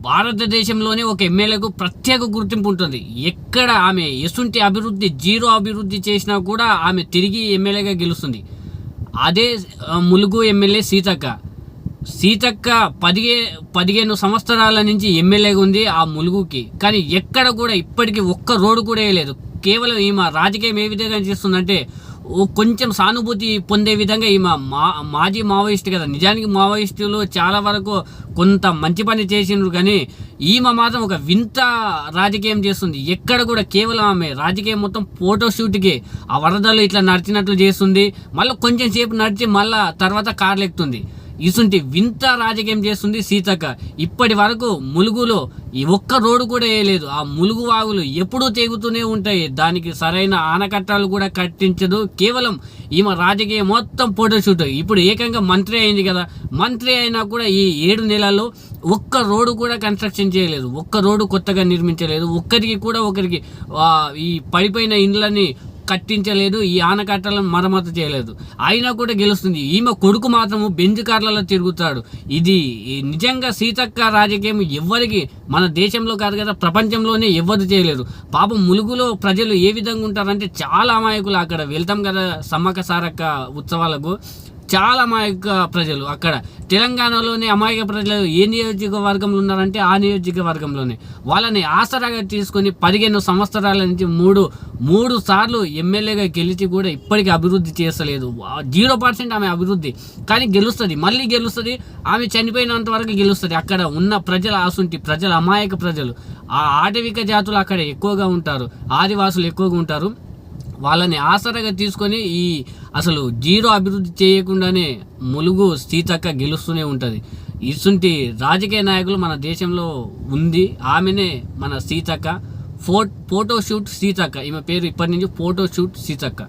భారతదేశంలోనే ఒక ఎమ్మెల్యేకు ప్రత్యేక గుర్తింపు ఉంటుంది. ఎక్కడ ఆమె ఎసుంటి అభివృద్ధి, జీరో అభివృద్ధి చేసినా కూడా ఆమె తిరిగి ఎమ్మెల్యేగా గెలుస్తుంది. అదే ములుగు ఎమ్మెల్యే సీతక్క. సీతక్క 15 సంవత్సరాల నుంచి ఎమ్మెల్యేగా ఉంది ఆ ములుగుకి. కానీ ఎక్కడ కూడా ఇప్పటికీ ఒక్క రోడ్డు కూడా వేయలేదు. కేవలం ఈమె రాజకీయం ఏ విధంగా చేస్తుందంటే కొంచెం సానుభూతి పొందే విధంగా ఈమె మాజీ మావోయిస్ట్ కదా. నిజానికి మావోయిస్టులు చాలా వరకు కొంత మంచి పని చేసిండ్రు, కానీ ఈమె మాత్రం ఒక వింత రాజకీయం చేస్తుంది. ఎక్కడ కూడా కేవలం ఆమె రాజకీయం మొత్తం ఫోటోషూట్కి ఆ వరదలు ఇట్లా నడిచినట్లు చేస్తుంది. మళ్ళీ కొంచెం సేపు నడిచి మళ్ళీ తర్వాత కార్లు ఎక్కుతుంది. ఇసుంటి వింత రాజకీయం చేస్తుంది సీతక్క. ఇప్పటి వరకు ములుగులో ఈ ఒక్క రోడ్డు కూడా వేయలేదు. ఆ ములుగు వాగులు ఎప్పుడూ తెగుతూనే ఉంటాయి. దానికి సరైన ఆనకట్టాలు కూడా కట్టించదు. కేవలం ఈమె రాజకీయం మొత్తం ఫోటోషూట్. ఇప్పుడు ఏకంగా మంత్రి అయింది కదా. మంత్రి అయినా కూడా ఈ 7 నెలల్లో ఒక్క రోడ్డు కూడా కన్స్ట్రక్షన్ చేయలేదు. ఒక్క రోడ్డు కొత్తగా నిర్మించలేదు. ఒకరికి ఈ పడిపోయిన ఇండ్లని కట్టించలేదు. ఈ ఆనకట్టలను మరమ్మతు చేయలేదు. అయినా కూడా గెలుస్తుంది. ఈమె కొడుకు మాత్రము బెంజ్ కార్లలో తిరుగుతాడు. ఇది నిజంగా సీతక్క రాజకీయం ఎవ్వరికి మన దేశంలో కాదు కదా, ప్రపంచంలోనే ఎవ్వరు చేయలేరు. పాపం ములుగులో ప్రజలు ఏ విధంగా ఉంటారంటే చాలా అమాయకులు. అక్కడ వెళ్తాం కదా సమ్మక్క సారక్క ఉత్సవాలకు, చాలా అమాయక ప్రజలు. అక్కడ తెలంగాణలోనే అమాయక ప్రజలు ఏ నియోజకవర్గంలో ఉన్నారంటే ఆ నియోజకవర్గంలోనే. వాళ్ళని ఆసరాగా తీసుకొని 15 సంవత్సరాల నుంచి మూడు సార్లు ఎమ్మెల్యేగా గెలిచి కూడా ఇప్పటికీ అభివృద్ధి చేస్తలేదు. 0% ఆమె అభివృద్ధి. కానీ గెలుస్తుంది, మళ్ళీ గెలుస్తుంది. ఆమె చనిపోయినంత వరకు గెలుస్తుంది. అక్కడ ఉన్న ప్రజల ఆసుంటి ప్రజలు, అమాయక ప్రజలు, ఆ ఆటవిక జాతులు అక్కడ ఎక్కువగా ఉంటారు, ఆదివాసులు ఎక్కువగా ఉంటారు. వాళ్ళని ఆసరాగా తీసుకొని అసలు జీరో అభివృద్ధి చేయకుండానే ములుగు సీతక్క గెలుస్తూనే ఉంటుంది. ఇసుంటి రాజకీయ నాయకులు మన దేశంలో ఉంది. ఆమెనే మన సీతక్క. ఫోటోషూట్ సీతక్క. ఈమె పేరు ఇప్పటి నుంచి ఫోటోషూట్ సీతక్క.